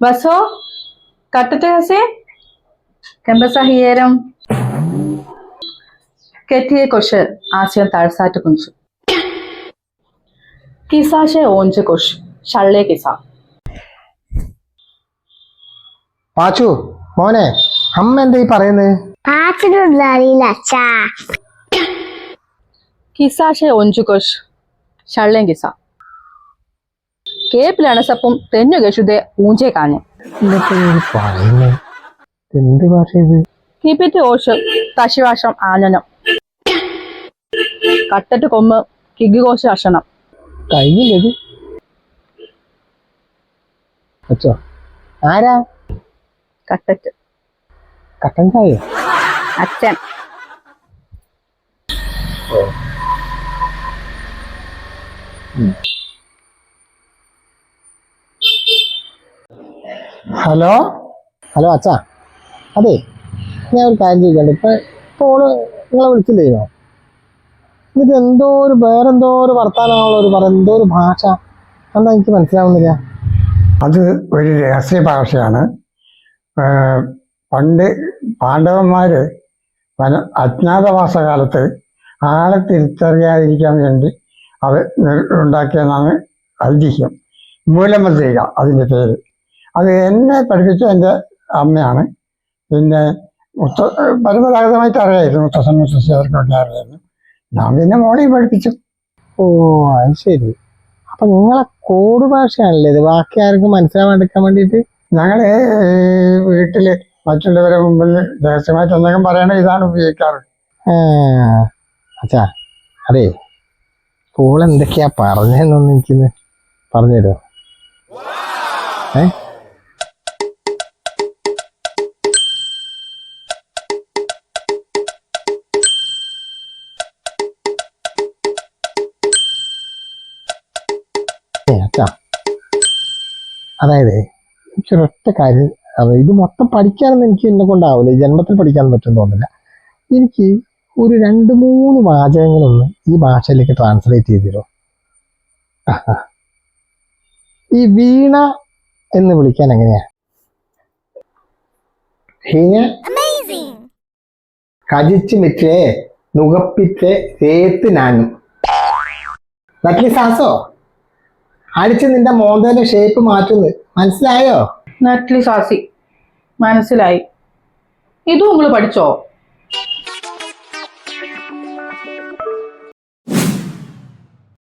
Vaso, katate hase? Kembasa hieram. Ketie kosher, Asian tarsat kunchu. Kisa she onche kosh, shalle kisa. Pachu മോനെ അമ്മ എന്താ ഈ പറയുന്നത്? Kisa she onche kosh, shalle kisa. കേപ്പിലാണ് സപ്പം തെന്നു കെഷുദേ ഊഞ്ചേ കാണെ പറയുന്നത് എന്ത് ഭാഷ ഇത്? കീപ്പിറ്റ് ഓഷം തശിവാഷം ആനനം കട്ടട്ട് കൊമ്പ് കിഗികോശ അഷണം കഴിഞ്ഞില്ലത് അച്ഛോ ആരാ? കട്ടറ്റ് കട്ടൻ ചായ? അച്ഛൻ. ഹലോ ഹലോ അച്ഛാ, അതെ ഞാൻ ഒരു കാര്യം ചോദിക്കണ്ട. ഫോണ് നിങ്ങളെ വിളിച്ചില്ലേനോ? എന്നിട്ട് വേറെന്തോ ഒരു വർത്താനമാണല്ലോ എന്തോ ഒരു ഭാഷ, എന്താ എനിക്ക് മനസ്സിലാവുന്നില്ല. അത് ഒരു രഹസ്യ ഭാഷയാണ്. പണ്ട് പാണ്ഡവന്മാര് അജ്ഞാതവാസ കാലത്ത് ആളെ തിരിച്ചറിയാതിരിക്കാൻ വേണ്ടി അത് ഉണ്ടാക്കിയെന്നാണ് ഐതിഹ്യം. മൂലമന്ത്രിക അതിൻ്റെ പേര്. അത് എന്നെ പഠിപ്പിച്ച എൻ്റെ അമ്മയാണ്. പിന്നെ പരമ്പരാഗതമായിട്ട് അറിയായിരുന്നു, മുത്തശ്ശൻ മുത്തശ്ശിയൊക്കെ അറിയായിരുന്നു. ഞാൻ പിന്നെ മോളെയും പഠിപ്പിച്ചു. ഓ അത് ശരി. അപ്പൊ നിങ്ങളെ കോഡ് ഭാഷയാണല്ലേ ഇത്, ബാക്കി ആർക്കും മനസ്സിലാവാണ്ടിരിക്കാൻ വേണ്ടിയിട്ട്? ഞങ്ങള് വീട്ടില് മറ്റുള്ളവരെ മുമ്പിൽ രഹസ്യമായിട്ട് എന്തെങ്കിലും പറയണേ ഇതാണ് ഉപയോഗിക്കാറ്. അച്ഛാ അതെ, സ്കൂൾ എന്തൊക്കെയാ പറഞ്ഞതെന്നൊന്ന് എനിക്കൊന്ന് പറഞ്ഞു തരുമോ? അച്ഛാ അതായത് എനിക്കൊരൊറ്റ കാര്യം, ഇത് മൊത്തം പഠിക്കാനൊന്നും എനിക്ക് എന്നെ കൊണ്ടാവില്ല, ജന്മത്തിൽ പഠിക്കാനൊന്നും പറ്റുമെന്ന് തോന്നുന്നില്ല. എനിക്ക് ഒരു 2-3 വാചകങ്ങളൊന്ന് ഈ ഭാഷയിലേക്ക് ട്രാൻസ്ലേറ്റ് ചെയ്ത് തരുമോ? ഈ വീണ എന്ന് വിളിക്കാൻ എങ്ങനെയാ? കജിച്ച് മിറ്റേ നുകപ്പിത്തെ തേത്ത് നാനും നട്ട്ലി സാസോ അടിച്ച് നിന്റെ മോന്തേന്റെ ഷേപ്പ് മാറ്റുന്നു, മനസ്സിലായോ? നട്ട്ലി സാസി മനസ്സിലായി. ഇതും നിങ്ങൾ പഠിച്ചോ?